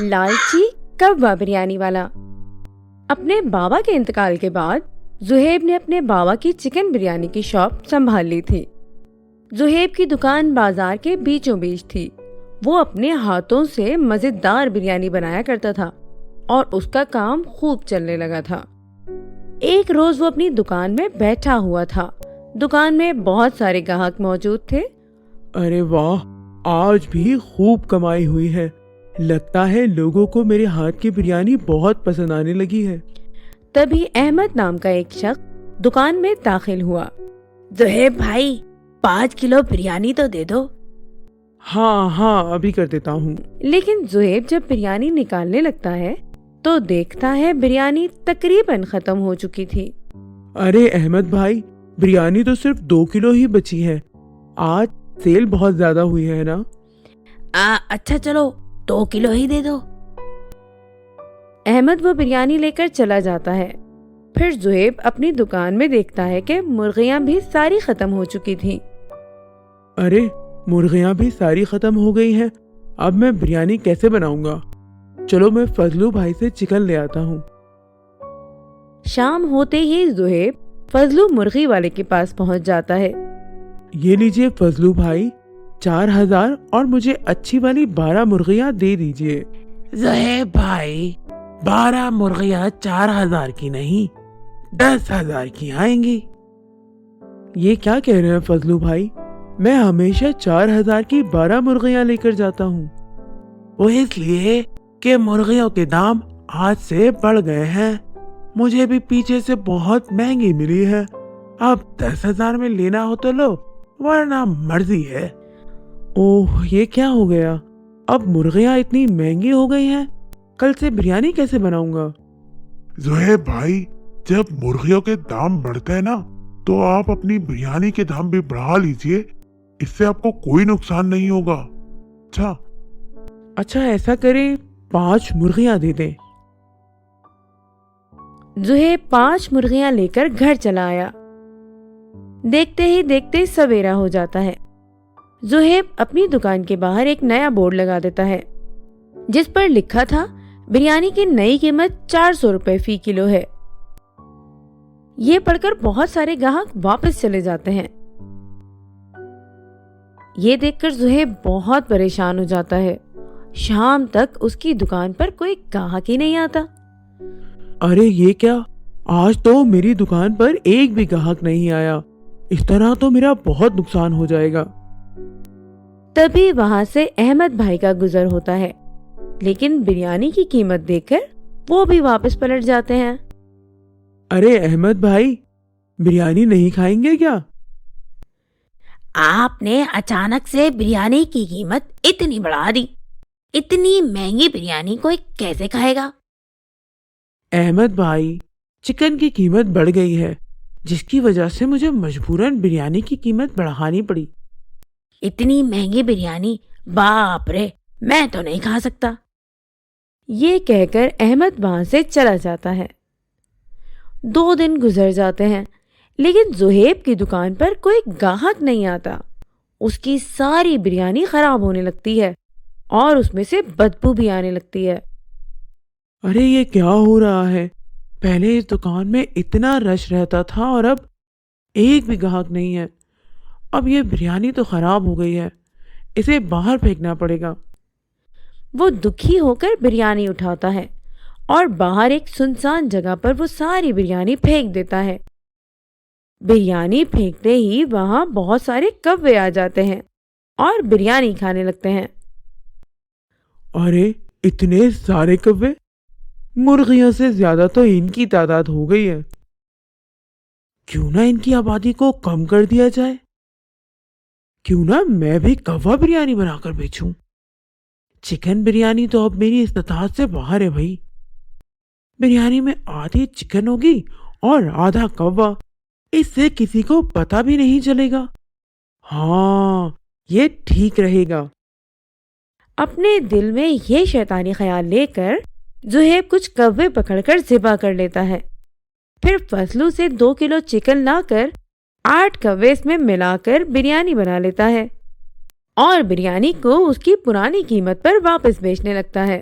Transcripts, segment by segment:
لالچی کوا بریانی والا۔ اپنے بابا کے انتقال کے بعد زہیب نے اپنے بابا کی چکن بریانی کی شاپ سنبھال لی تھی۔ زہیب کی دکان بازار کے بیچوں بیچ تھی۔ وہ اپنے ہاتھوں سے مزیدار بریانی بنایا کرتا تھا اور اس کا کام خوب چلنے لگا تھا۔ ایک روز وہ اپنی دکان میں بیٹھا ہوا تھا۔ دکان میں بہت سارے گاہک موجود تھے۔ ارے واہ، آج بھی خوب کمائی ہوئی ہے۔ لگتا ہے لوگوں کو میرے ہاتھ کی بریانی بہت پسند آنے لگی ہے۔ تبھی احمد نام کا ایک شخص دکان میں داخل ہوا۔ زہیب بھائی 5 کلو بریانی تو دے دو۔ ہاں ابھی کر دیتا ہوں۔ لیکن زہیب جب بریانی نکالنے لگتا ہے تو دیکھتا ہے بریانی تقریباً ختم ہو چکی تھی۔ ارے احمد بھائی، بریانی تو صرف 2 کلو ہی بچی ہے۔ آج سیل بہت زیادہ ہوئی ہے نا؟ اچھا چلو 2 کلو ہی دے دو۔ احمد وہ بریانی لے کر چلا جاتا ہے۔ پھر زہیب اپنی دکان میں دیکھتا ہے کہ مرغیاں بھی ساری ختم ہو چکی تھی۔ ارے مرغیاں بھی ساری ختم ہو گئی ہیں، اب میں بریانی کیسے بناؤں گا؟ چلو میں فضلو بھائی سے چکن لے آتا ہوں۔ شام ہوتے ہی زہیب فضلو مرغی والے کے پاس پہنچ جاتا ہے۔ یہ لیجئے فضلو بھائی، 4000 اور مجھے اچھی والی 12 مرغیاں دے دیجئے۔ زہیب بھائی 12 مرغیاں 4000 کی نہیں 10,000 کی آئیں گی۔ یہ کیا کہہ رہے ہیں فضلو بھائی؟ میں ہمیشہ 4000 کی 12 مرغیاں لے کر جاتا ہوں۔ وہ اس لیے کہ مرغیوں کے دام آج سے بڑھ گئے ہیں، مجھے بھی پیچھے سے بہت مہنگی ملی ہے۔ اب 10,000 میں لینا ہو تو لو، ورنہ مرضی ہے۔ اوہ، یہ کیا ہو گیا؟ اب مرغیاں اتنی مہنگی ہو گئی ہیں، کل سے بریانی کیسے بناؤں گا؟ زہیب بھائی، جب مرغیوں کے دام بڑھتے ہیں نا تو آپ اپنی بریانی کے دام بھی بڑھا لیجئے، اس سے آپ کو کوئی نقصان نہیں ہوگا۔ اچھا ایسا کریں، 5 مرغیاں دے دیں۔ زہیب 5 مرغیاں لے کر گھر چلا آیا۔ دیکھتے ہی دیکھتے سویرا ہو جاتا ہے۔ زہیب اپنی دکان کے باہر ایک نیا بورڈ لگا دیتا ہے جس پر لکھا تھا بریانی کی نئی قیمت 400 روپے فی کلو ہے۔ یہ پڑھ کر بہت سارے گاہک واپس چلے جاتے ہیں۔ یہ دیکھ کر زہیب بہت پریشان ہو جاتا ہے۔ شام تک اس کی دکان پر کوئی گاہک ہی نہیں آتا۔ ارے یہ کیا، آج تو میری دکان پر ایک بھی گاہک نہیں آیا، اس طرح تو میرا بہت نقصان ہو جائے گا۔ تبھی وہاں سے احمد بھائی کا گزر ہوتا ہے، لیکن بریانی کی قیمت دیکھ کر وہ بھی واپس پلٹ جاتے ہیں۔ ارے احمد بھائی، بریانی نہیں کھائیں گے کیا؟ آپ نے اچانک سے بریانی کی قیمت اتنی بڑھا دی، اتنی مہنگی بریانی کوئی کیسے کھائے گا؟ احمد بھائی، چکن کی قیمت بڑھ گئی ہے، جس کی وجہ سے مجھے مجبوراً بریانی کی قیمت بڑھانی پڑی۔ اتنی مہنگی بریانی، باپ رے، میں تو نہیں کھا سکتا۔ یہ کہہ کر احمد وہاں سے چلا جاتا ہے۔ 2 دن گزر جاتے ہیں، لیکن زہیب کی دکان پر کوئی گاہک نہیں آتا۔ اس کی ساری بریانی خراب ہونے لگتی ہے اور اس میں سے بدبو بھی آنے لگتی ہے۔ ارے یہ کیا ہو رہا ہے؟ پہلے اس دکان میں اتنا رش رہتا تھا اور اب ایک بھی گاہک نہیں ہے۔ اب یہ بریانی تو خراب ہو گئی ہے، اسے باہر پھینکنا پڑے گا۔ وہ دکھی ہو کر بریانی اٹھاتا ہے اور باہر ایک سنسان جگہ پر وہ ساری بریانی پھینک دیتا ہے۔ بریانی پھینکتے ہی وہاں بہت سارے کوے آ جاتے ہیں اور بریانی کھانے لگتے ہیں۔ ارے اتنے سارے کوے! مرغیوں سے زیادہ تو ان کی تعداد ہو گئی ہے۔ کیوں نہ ان کی آبادی کو کم کر دیا جائے؟ کیوں نہ میں بھی کوا بریانی بنا کر بیچوں؟ چکن بریانی تو اب میری استطاعت سے باہر ہے بھائی۔ بریانی میں آدھی چکن ہوگی اور آدھا کوا، اس سے کسی کو پتہ بھی نہیں چلے گا۔ ہاں، یہ ٹھیک رہے گا۔ اپنے دل میں یہ شیطانی خیال لے کر زہیب کچھ کوے پکڑ کر ذبح کر لیتا ہے۔ پھر فضلو سے 2 کلو چکن لا کر 8 کوے اس میں ملا کر بریانی بنا لیتا ہے اور بریانی کو اس کی پرانی قیمت پر واپس بیچنے لگتا ہے۔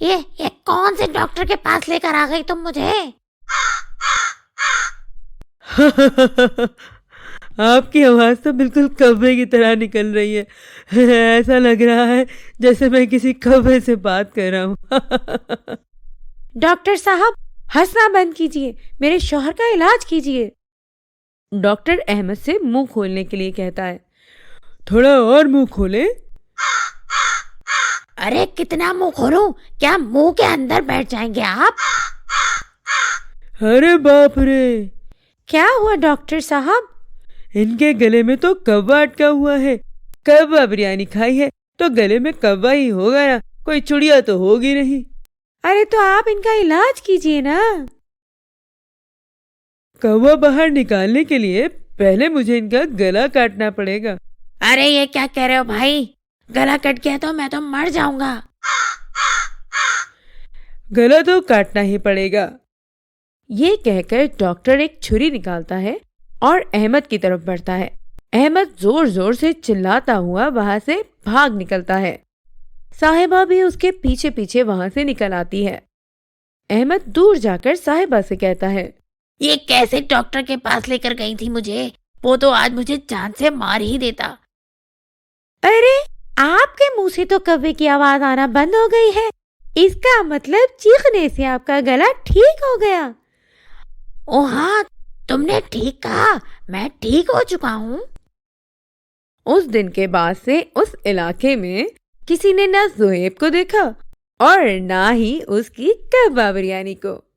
یہ کون سے ڈاکٹر کے پاس لے کر آ گئی تم مجھے؟ آپ کی آواز تو بالکل کوے کی طرح نکل رہی ہے، ایسا لگ رہا ہے جیسے میں کسی کوے سے بات کر رہا ہوں۔ ڈاکٹر صاحب ہنسنا بند کیجیے، میرے شوہر کا علاج کیجیے، ڈاکٹر احمد سے منہ کھولنے کے لیے کہتا ہے۔ تھوڑا اور منہ کھولیں۔ ارے کتنا منہ کھولوں؟ کیا منہ کے اندر بیٹھ جائیں گے آپ؟ ارے باپ رے، کیا ہوا ڈاکٹر صاحب؟ ان کے گلے میں تو کوا اٹکا ہوا ہے، کوا بریانی کھائی ہے تو گلے میں کوا ہی ہوگا نا، کوئی چڑیا تو ہوگی نہیں۔ ارے تو آپ ان کا علاج کیجیے نا۔ کوا باہر نکالنے کے لیے پہلے مجھے ان کا گلا کاٹنا پڑے گا۔ ارے یہ کیا کہہ رہے ہو بھائی؟ گلا کٹ گیا تو میں تو مر جاؤں گا۔ گلا تو کاٹنا ہی پڑے گا۔ یہ کہہ کر ڈاکٹر ایک چھری نکالتا ہے اور احمد کی طرف بڑھتا ہے۔ احمد زور زور سے چلاتا ہوا وہاں سے بھاگ نکلتا ہے۔ صاحبہ بھی اس کے پیچھے پیچھے وہاں سے نکل آتی ہے۔ احمد دور جا کر صاحبہ سے کہتا ہے، یہ کیسے ڈاکٹر کے پاس لے کر گئی تھی مجھے؟ وہ تو آج مجھے جان سے مار ہی دیتا۔ ارے آپ کے منہ سے تو کوے کی آواز آنا بند ہو گئی ہے، اس کا مطلب چیخنے سے آپ کا گلا ٹھیک ہو گیا۔ او ہاں، تم نے ٹھیک کہا، میں ٹھیک ہو چکا ہوں۔ اس دن کے بعد سے اس علاقے میں کسی نے نہ زہیب کو دیکھا اور نہ ہی اس کی کباب بریانی کو۔